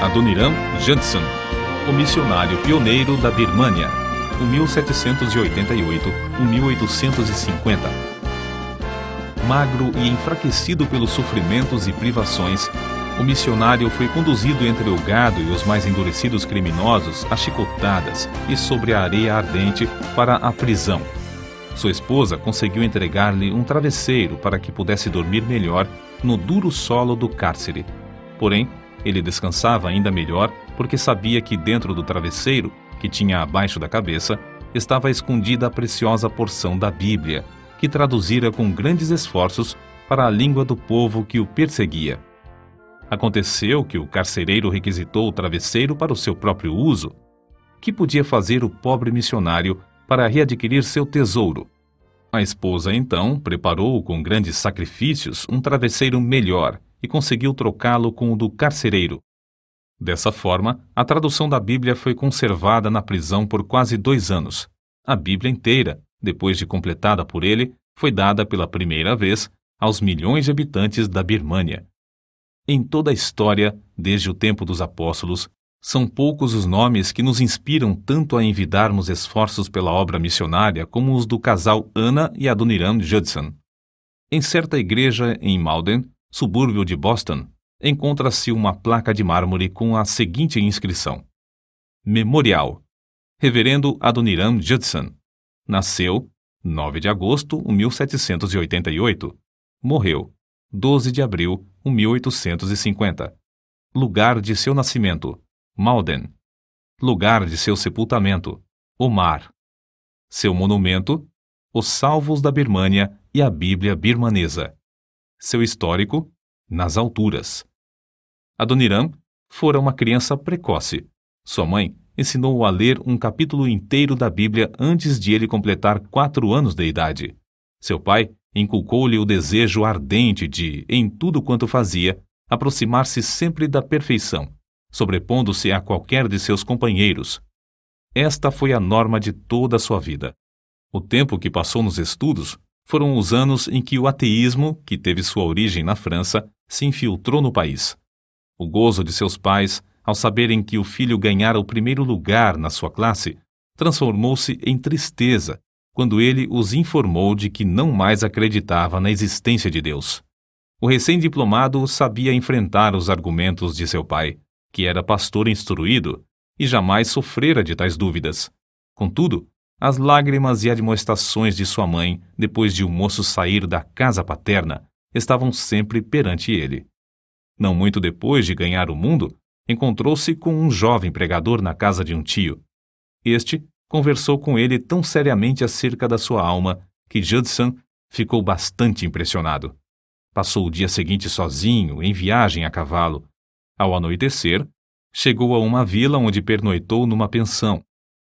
Adoniram Judson, o missionário pioneiro da Birmânia, 1788-1850. Magro e enfraquecido pelos sofrimentos e privações, o missionário foi conduzido entre o gado e os mais endurecidos criminosos a chicotadas e sobre a areia ardente para a prisão. Sua esposa conseguiu entregar-lhe um travesseiro para que pudesse dormir melhor no duro solo do cárcere. Porém, ele descansava ainda melhor porque sabia que dentro do travesseiro, que tinha abaixo da cabeça, estava escondida a preciosa porção da Bíblia, que traduzira com grandes esforços para a língua do povo que o perseguia. Aconteceu que o carcereiro requisitou o travesseiro para o seu próprio uso. Que podia fazer o pobre missionário para readquirir seu tesouro? A esposa, então, preparou com grandes sacrifícios um travesseiro melhor e conseguiu trocá-lo com o do carcereiro. Dessa forma, a tradução da Bíblia foi conservada na prisão por quase 2 anos. A Bíblia inteira, depois de completada por ele, foi dada pela primeira vez aos milhões de habitantes da Birmânia. Em toda a história, desde o tempo dos apóstolos, são poucos os nomes que nos inspiram tanto a envidarmos esforços pela obra missionária como os do casal Anna e Adoniram Judson. Em certa igreja em Malden, subúrbio de Boston, encontra-se uma placa de mármore com a seguinte inscrição: Memorial. Reverendo Adoniram Judson. Nasceu 9 de agosto de 1788. Morreu 12 de abril de 1850. Lugar de seu nascimento: Malden. Lugar de seu sepultamento: Omar. Seu monumento: Os Salvos da Birmânia e a Bíblia birmanesa. Seu histórico: nas alturas. Adoniram fora uma criança precoce. Sua mãe ensinou-o a ler um capítulo inteiro da Bíblia antes de ele completar 4 anos de idade. Seu pai inculcou-lhe o desejo ardente de, em tudo quanto fazia, aproximar-se sempre da perfeição, sobrepondo-se a qualquer de seus companheiros. Esta foi a norma de toda a sua vida. O tempo que passou nos estudos foram os anos em que o ateísmo, que teve sua origem na França, se infiltrou no país. O gozo de seus pais, ao saberem que o filho ganhara o primeiro lugar na sua classe, transformou-se em tristeza quando ele os informou de que não mais acreditava na existência de Deus. O recém-diplomado sabia enfrentar os argumentos de seu pai, que era pastor instruído, e jamais sofrera de tais dúvidas. Contudo, as lágrimas e admoestações de sua mãe, depois de o moço sair da casa paterna, estavam sempre perante ele. Não muito depois de ganhar o mundo, encontrou-se com um jovem pregador na casa de um tio. Este conversou com ele tão seriamente acerca da sua alma que Judson ficou bastante impressionado. Passou o dia seguinte sozinho, em viagem a cavalo. Ao anoitecer, chegou a uma vila onde pernoitou numa pensão.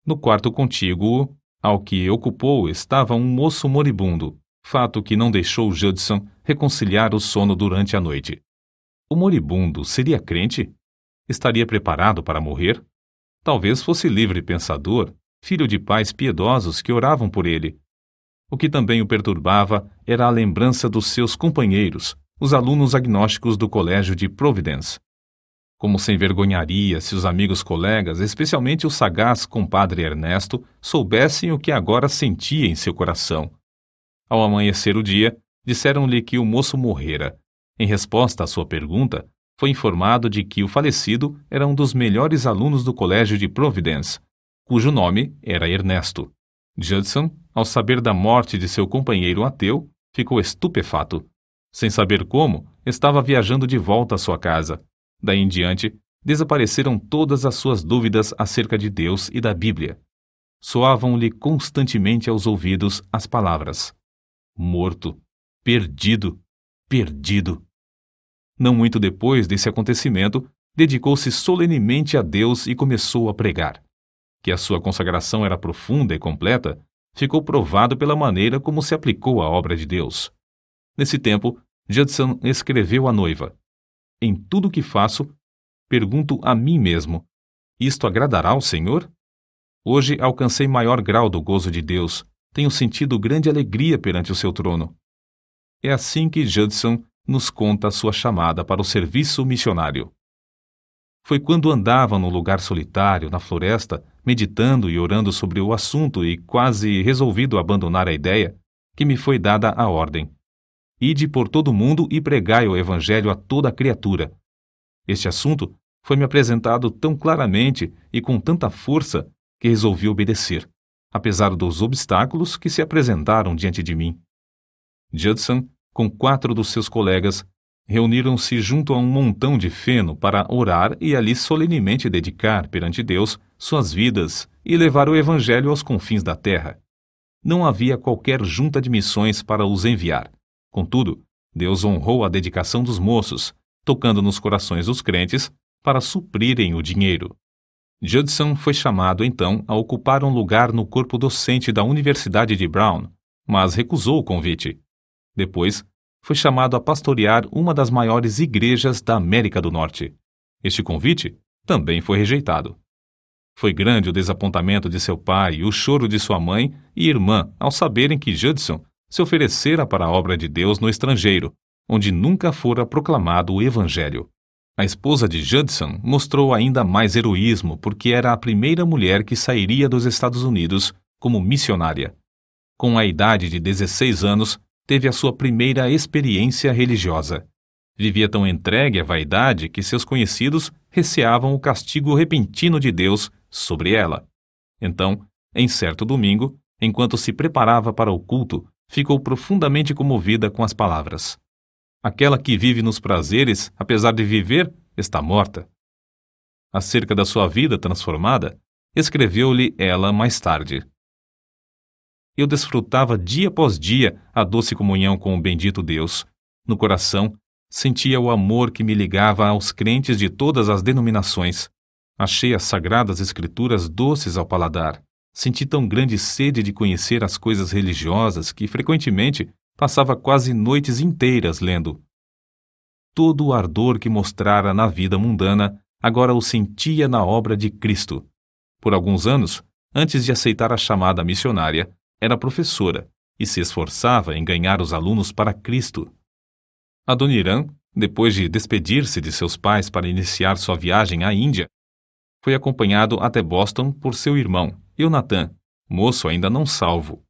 No quarto contíguo ao que ocupou estava um moço moribundo, fato que não deixou Judson reconciliar o sono durante a noite. O moribundo seria crente? Estaria preparado para morrer? Talvez fosse livre pensador, filho de pais piedosos que oravam por ele. O que também o perturbava era a lembrança dos seus companheiros, os alunos agnósticos do colégio de Providence. Como se envergonharia se os amigos colegas, especialmente o sagaz compadre Ernesto, soubessem o que agora sentia em seu coração. Ao amanhecer o dia, disseram-lhe que o moço morrera. Em resposta à sua pergunta, foi informado de que o falecido era um dos melhores alunos do colégio de Providence, cujo nome era Ernesto. Judson, ao saber da morte de seu companheiro ateu, ficou estupefato. Sem saber como, estava viajando de volta à sua casa. Daí em diante, desapareceram todas as suas dúvidas acerca de Deus e da Bíblia. Soavam-lhe constantemente aos ouvidos as palavras: morto, perdido, perdido. Não muito depois desse acontecimento, dedicou-se solenemente a Deus e começou a pregar. Que a sua consagração era profunda e completa, ficou provado pela maneira como se aplicou à obra de Deus. Nesse tempo, Judson escreveu à noiva: em tudo o que faço, pergunto a mim mesmo: isto agradará ao Senhor? Hoje alcancei maior grau do gozo de Deus, tenho sentido grande alegria perante o seu trono. É assim que Judson nos conta a sua chamada para o serviço missionário. Foi quando andava num lugar solitário, na floresta, meditando e orando sobre o assunto e quase resolvido abandonar a ideia, que me foi dada a ordem: ide por todo o mundo e pregai o evangelho a toda criatura. Este assunto foi-me apresentado tão claramente e com tanta força que resolvi obedecer, apesar dos obstáculos que se apresentaram diante de mim. Judson, com 4 dos seus colegas, reuniram-se junto a um montão de feno para orar e ali solenemente dedicar perante Deus suas vidas e levar o evangelho aos confins da terra. Não havia qualquer junta de missões para os enviar. Contudo, Deus honrou a dedicação dos moços, tocando nos corações dos crentes para suprirem o dinheiro. Judson foi chamado, então, a ocupar um lugar no corpo docente da Universidade de Brown, mas recusou o convite. Depois, foi chamado a pastorear uma das maiores igrejas da América do Norte. Este convite também foi rejeitado. Foi grande o desapontamento de seu pai e o choro de sua mãe e irmã ao saberem que Judson se oferecera para a obra de Deus no estrangeiro, onde nunca fora proclamado o Evangelho. A esposa de Judson mostrou ainda mais heroísmo porque era a primeira mulher que sairia dos Estados Unidos como missionária. Com a idade de 16 anos, teve a sua primeira experiência religiosa. Vivia tão entregue à vaidade que seus conhecidos receavam o castigo repentino de Deus sobre ela. Então, em certo domingo, enquanto se preparava para o culto, ficou profundamente comovida com as palavras: aquela que vive nos prazeres, apesar de viver, está morta. Acerca da sua vida transformada, escreveu-lhe ela mais tarde: eu desfrutava dia após dia a doce comunhão com o bendito Deus. No coração, sentia o amor que me ligava aos crentes de todas as denominações. Achei as sagradas escrituras doces ao paladar. Senti tão grande sede de conhecer as coisas religiosas que, frequentemente, passava quase noites inteiras lendo. Todo o ardor que mostrara na vida mundana, agora o sentia na obra de Cristo. Por alguns anos, antes de aceitar a chamada missionária, era professora e se esforçava em ganhar os alunos para Cristo. Adoniram, depois de despedir-se de seus pais para iniciar sua viagem à Índia, foi acompanhado até Boston por seu irmão, Eunathan, moço ainda não salvo.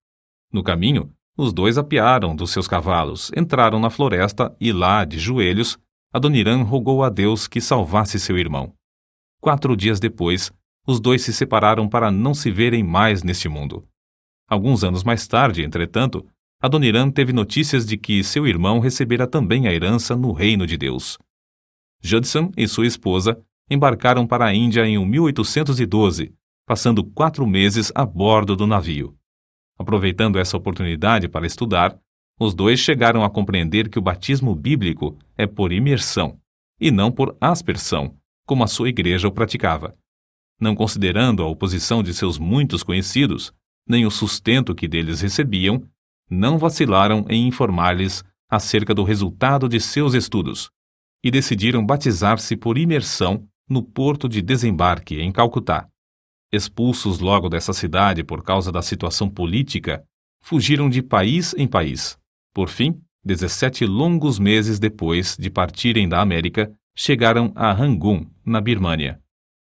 No caminho, os dois apearam dos seus cavalos, entraram na floresta e lá, de joelhos, Adoniram rogou a Deus que salvasse seu irmão. 4 dias depois, os dois se separaram para não se verem mais neste mundo. Alguns anos mais tarde, entretanto, Adoniram teve notícias de que seu irmão recebera também a herança no reino de Deus. Judson e sua esposa embarcaram para a Índia em 1812, passando 4 meses a bordo do navio. Aproveitando essa oportunidade para estudar, os dois chegaram a compreender que o batismo bíblico é por imersão, e não por aspersão, como a sua igreja o praticava. Não considerando a oposição de seus muitos conhecidos, nem o sustento que deles recebiam, não vacilaram em informar-lhes acerca do resultado de seus estudos, e decidiram batizar-se por imersão no porto de desembarque, em Calcutá. Expulsos logo dessa cidade por causa da situação política, fugiram de país em país. Por fim, 17 longos meses depois de partirem da América, chegaram a Rangoon, na Birmânia.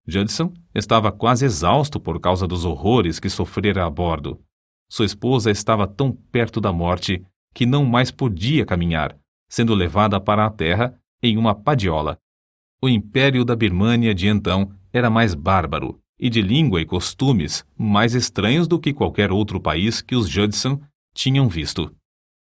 Judson estava quase exausto por causa dos horrores que sofrera a bordo. Sua esposa estava tão perto da morte que não mais podia caminhar, sendo levada para a terra em uma padiola. O império da Birmânia de então era mais bárbaro e de língua e costumes mais estranhos do que qualquer outro país que os Judson tinham visto.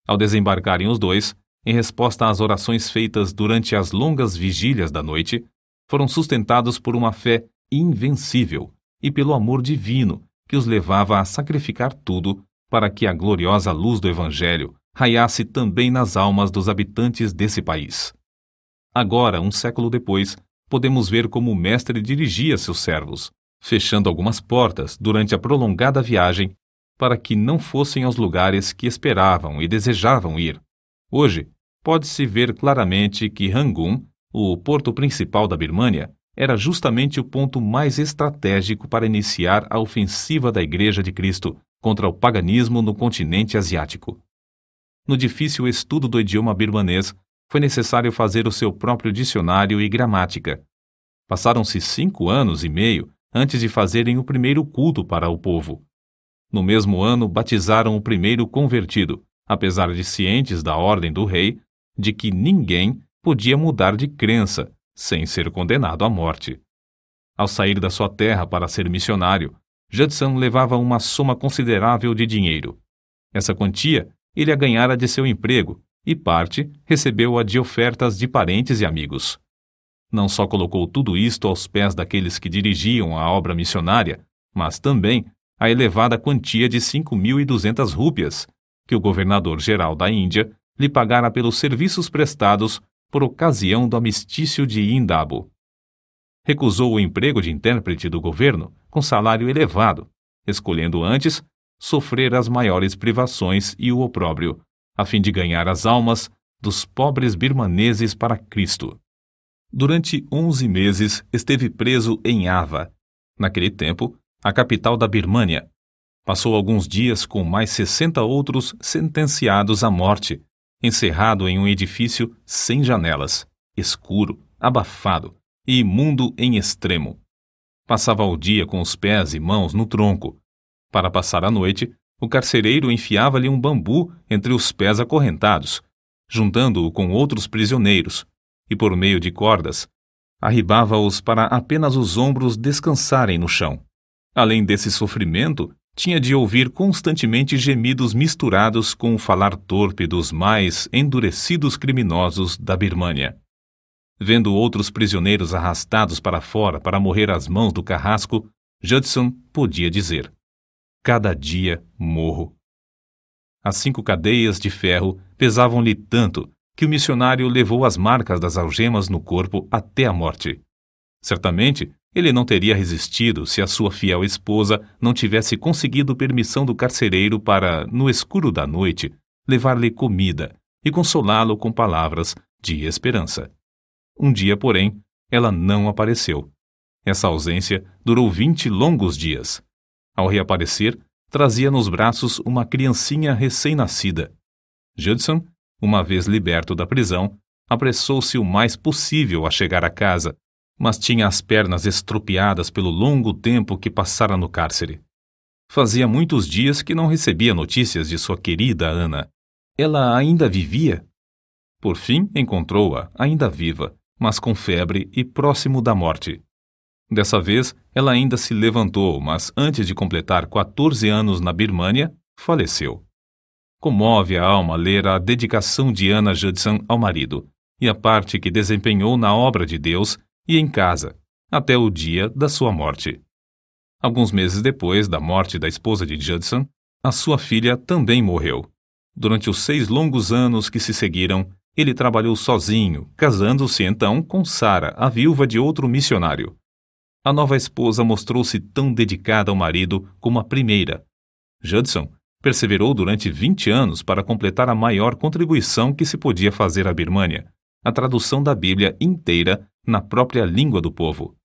Ao desembarcarem os dois, em resposta às orações feitas durante as longas vigílias da noite, foram sustentados por uma fé invencível e pelo amor divino que os levava a sacrificar tudo para que a gloriosa luz do Evangelho raiasse também nas almas dos habitantes desse país. Agora, um século depois, podemos ver como o mestre dirigia seus servos, fechando algumas portas durante a prolongada viagem para que não fossem aos lugares que esperavam e desejavam ir. Hoje, pode-se ver claramente que Rangoon, o porto principal da Birmânia, era justamente o ponto mais estratégico para iniciar a ofensiva da Igreja de Cristo contra o paganismo no continente asiático. No difícil estudo do idioma birmanês, foi necessário fazer o seu próprio dicionário e gramática. Passaram-se 5 anos e meio antes de fazerem o primeiro culto para o povo. No mesmo ano, batizaram o primeiro convertido, apesar de cientes da ordem do rei de que ninguém podia mudar de crença sem ser condenado à morte. Ao sair da sua terra para ser missionário, Judson levava uma soma considerável de dinheiro. Essa quantia ele a ganhara de seu emprego e parte recebeu-a de ofertas de parentes e amigos. Não só colocou tudo isto aos pés daqueles que dirigiam a obra missionária, mas também a elevada quantia de 5.200 rúpias, que o governador-geral da Índia lhe pagara pelos serviços prestados por ocasião do amistício de Indabo. Recusou o emprego de intérprete do governo com salário elevado, escolhendo antes sofrer as maiores privações e o opróbrio, a fim de ganhar as almas dos pobres birmaneses para Cristo. Durante 11 meses esteve preso em Ava, naquele tempo, a capital da Birmânia. Passou alguns dias com mais 60 outros sentenciados à morte, encerrado em um edifício sem janelas, escuro, abafado e imundo em extremo. Passava o dia com os pés e mãos no tronco. Para passar a noite, o carcereiro enfiava-lhe um bambu entre os pés acorrentados, juntando-o com outros prisioneiros, e por meio de cordas, arribava-os para apenas os ombros descansarem no chão. Além desse sofrimento, tinha de ouvir constantemente gemidos misturados com o falar torpe dos mais endurecidos criminosos da Birmânia. Vendo outros prisioneiros arrastados para fora para morrer às mãos do carrasco, Judson podia dizer: cada dia morro. As 5 cadeias de ferro pesavam-lhe tanto que o missionário levou as marcas das algemas no corpo até a morte. Certamente, ele não teria resistido se a sua fiel esposa não tivesse conseguido permissão do carcereiro para, no escuro da noite, levar-lhe comida e consolá-lo com palavras de esperança. Um dia, porém, ela não apareceu. Essa ausência durou 20 longos dias. Ao reaparecer, trazia nos braços uma criancinha recém-nascida. Judson, uma vez liberto da prisão, apressou-se o mais possível a chegar a casa, mas tinha as pernas estropiadas pelo longo tempo que passara no cárcere. Fazia muitos dias que não recebia notícias de sua querida Ana. Ela ainda vivia? Por fim, encontrou-a, ainda viva, mas com febre e próximo da morte. Dessa vez, ela ainda se levantou, mas antes de completar 14 anos na Birmânia, faleceu. Comove a alma ler a dedicação de Anna Judson ao marido e a parte que desempenhou na obra de Deus e em casa, até o dia da sua morte. Alguns meses depois da morte da esposa de Judson, a sua filha também morreu. Durante os 6 longos anos que se seguiram, ele trabalhou sozinho, casando-se então com Sarah, a viúva de outro missionário. A nova esposa mostrou-se tão dedicada ao marido como a primeira. Judson perseverou durante 20 anos para completar a maior contribuição que se podia fazer à Birmânia, a tradução da Bíblia inteira na própria língua do povo.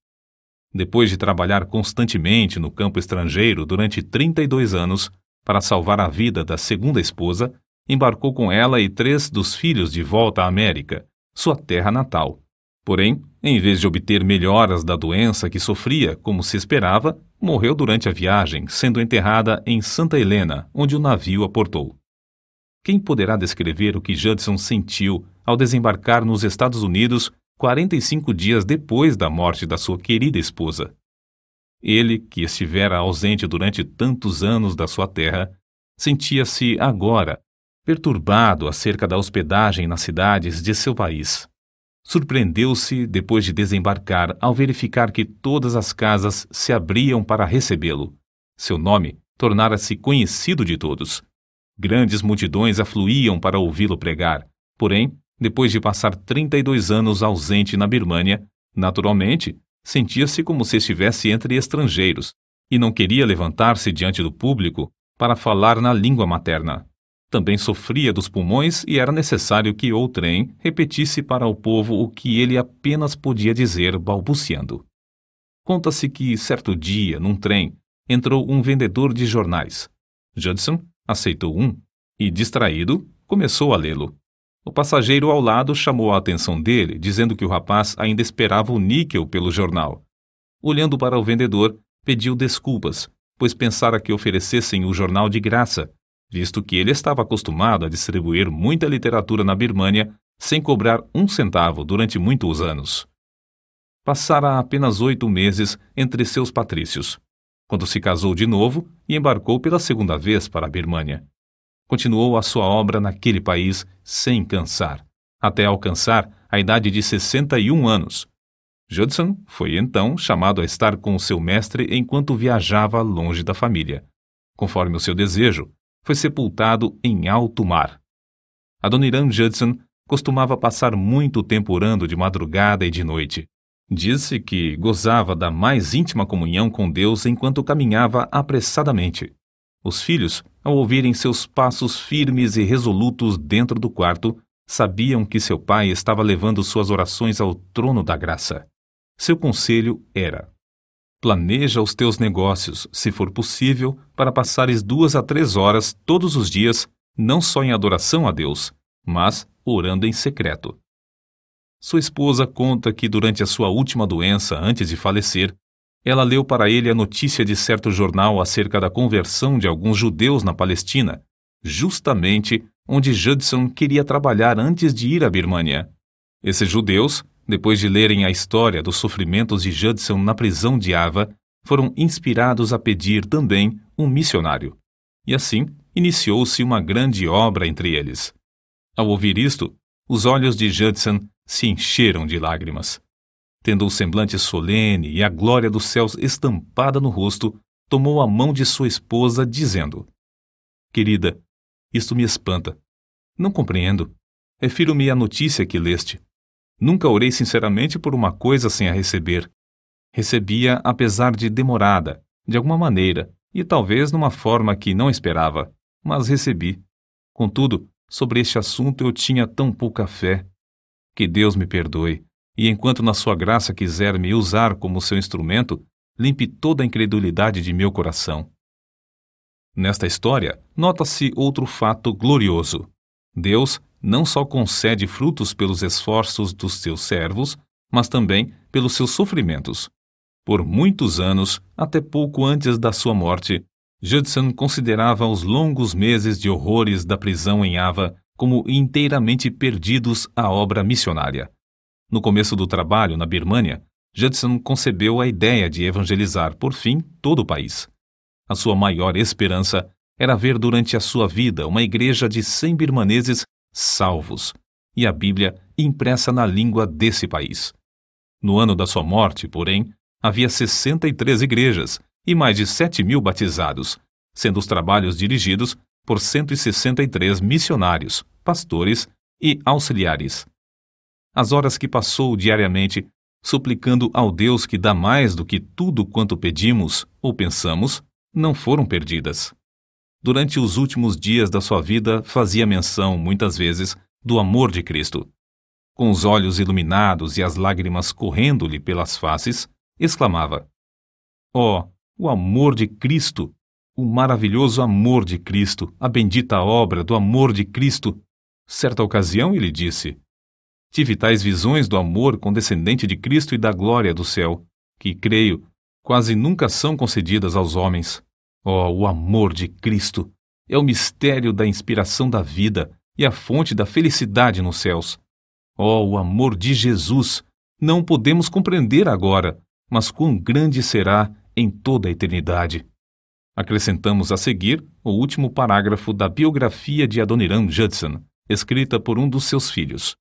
Depois de trabalhar constantemente no campo estrangeiro durante 32 anos para salvar a vida da segunda esposa, embarcou com ela e 3 dos filhos de volta à América, sua terra natal. Porém, em vez de obter melhoras da doença que sofria, como se esperava, morreu durante a viagem, sendo enterrada em Santa Helena, onde o navio aportou. Quem poderá descrever o que Judson sentiu ao desembarcar nos Estados Unidos 45 dias depois da morte da sua querida esposa? Ele, que estivera ausente durante tantos anos da sua terra, sentia-se agora perturbado acerca da hospedagem nas cidades de seu país. Surpreendeu-se, depois de desembarcar, ao verificar que todas as casas se abriam para recebê-lo. Seu nome tornara-se conhecido de todos. Grandes multidões afluíam para ouvi-lo pregar. Porém, depois de passar 32 anos ausente na Birmânia, naturalmente, sentia-se como se estivesse entre estrangeiros e não queria levantar-se diante do público para falar na língua materna. Também sofria dos pulmões e era necessário que outrem repetisse para o povo o que ele apenas podia dizer balbuciando. Conta-se que, certo dia, num trem, entrou um vendedor de jornais. Judson aceitou um e, distraído, começou a lê-lo. O passageiro ao lado chamou a atenção dele, dizendo que o rapaz ainda esperava o níquel pelo jornal. Olhando para o vendedor, pediu desculpas, pois pensara que oferecessem o jornal de graça, visto que ele estava acostumado a distribuir muita literatura na Birmânia sem cobrar um centavo durante muitos anos. Passara apenas 8 meses entre seus patrícios, quando se casou de novo e embarcou pela segunda vez para a Birmânia. Continuou a sua obra naquele país sem cansar, até alcançar a idade de 61 anos. Judson foi então chamado a estar com o seu mestre enquanto viajava longe da família. Conforme o seu desejo, foi sepultado em alto mar. Adoniram Judson costumava passar muito tempo orando de madrugada e de noite. Disse que gozava da mais íntima comunhão com Deus enquanto caminhava apressadamente. Os filhos, ao ouvirem seus passos firmes e resolutos dentro do quarto, sabiam que seu pai estava levando suas orações ao trono da graça. Seu conselho era: planeja os teus negócios, se for possível, para passares 2 a 3 horas todos os dias, não só em adoração a Deus, mas orando em secreto. Sua esposa conta que durante a sua última doença, antes de falecer, ela leu para ele a notícia de certo jornal acerca da conversão de alguns judeus na Palestina, justamente onde Judson queria trabalhar antes de ir à Birmânia. Esses judeus, depois de lerem a história dos sofrimentos de Judson na prisão de Ava, foram inspirados a pedir também um missionário. E assim, iniciou-se uma grande obra entre eles. Ao ouvir isto, os olhos de Judson se encheram de lágrimas. Tendo o semblante solene e a glória dos céus estampada no rosto, tomou a mão de sua esposa, dizendo: Querida, isto me espanta. Não compreendo. Refiro-me à notícia que leste. Nunca orei sinceramente por uma coisa sem a receber. Recebia apesar de demorada, de alguma maneira, e talvez numa forma que não esperava, mas recebi. Contudo, sobre este assunto eu tinha tão pouca fé. Que Deus me perdoe, e enquanto na sua graça quiser me usar como seu instrumento, limpe toda a incredulidade de meu coração. Nesta história, nota-se outro fato glorioso. Deus não só concede frutos pelos esforços dos seus servos, mas também pelos seus sofrimentos. Por muitos anos, até pouco antes da sua morte, Judson considerava os longos meses de horrores da prisão em Ava como inteiramente perdidos à obra missionária. No começo do trabalho na Birmânia, Judson concebeu a ideia de evangelizar, por fim, todo o país. A sua maior esperança era ver durante a sua vida uma igreja de 100 birmaneses salvos, e a Bíblia impressa na língua desse país. No ano da sua morte, porém, havia 63 igrejas e mais de 7.000 batizados, sendo os trabalhos dirigidos por 163 missionários, pastores e auxiliares. As horas que passou diariamente, suplicando ao Deus que dá mais do que tudo quanto pedimos ou pensamos, não foram perdidas. Durante os últimos dias da sua vida, fazia menção, muitas vezes, do amor de Cristo. Com os olhos iluminados e as lágrimas correndo-lhe pelas faces, exclamava: Oh, o amor de Cristo! O maravilhoso amor de Cristo! A bendita obra do amor de Cristo! Certa ocasião ele disse: Tive tais visões do amor condescendente de Cristo e da glória do céu, que, creio, quase nunca são concedidas aos homens. Oh, o amor de Cristo! É o mistério da inspiração da vida e a fonte da felicidade nos céus. Oh, o amor de Jesus! Não podemos compreender agora, mas quão grande será em toda a eternidade. Acrescentamos a seguir o último parágrafo da biografia de Adoniram Judson, escrita por um dos seus filhos.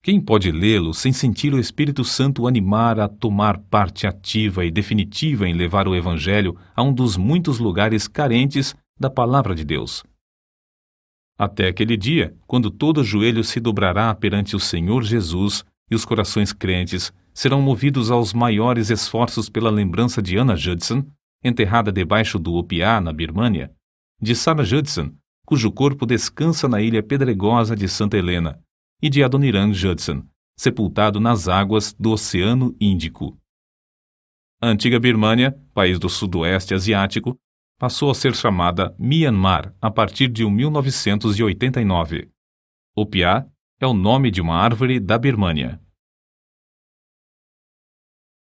Quem pode lê-lo sem sentir o Espírito Santo o animar a tomar parte ativa e definitiva em levar o Evangelho a um dos muitos lugares carentes da Palavra de Deus? Até aquele dia, quando todo joelho se dobrará perante o Senhor Jesus e os corações crentes serão movidos aos maiores esforços pela lembrança de Anna Judson, enterrada debaixo do Opiá, na Birmânia, de Sarah Judson, cujo corpo descansa na ilha pedregosa de Santa Helena, e de Adoniram Judson, sepultado nas águas do Oceano Índico. A antiga Birmânia, país do sudoeste asiático, passou a ser chamada Myanmar a partir de 1989. Opiá é o nome de uma árvore da Birmânia.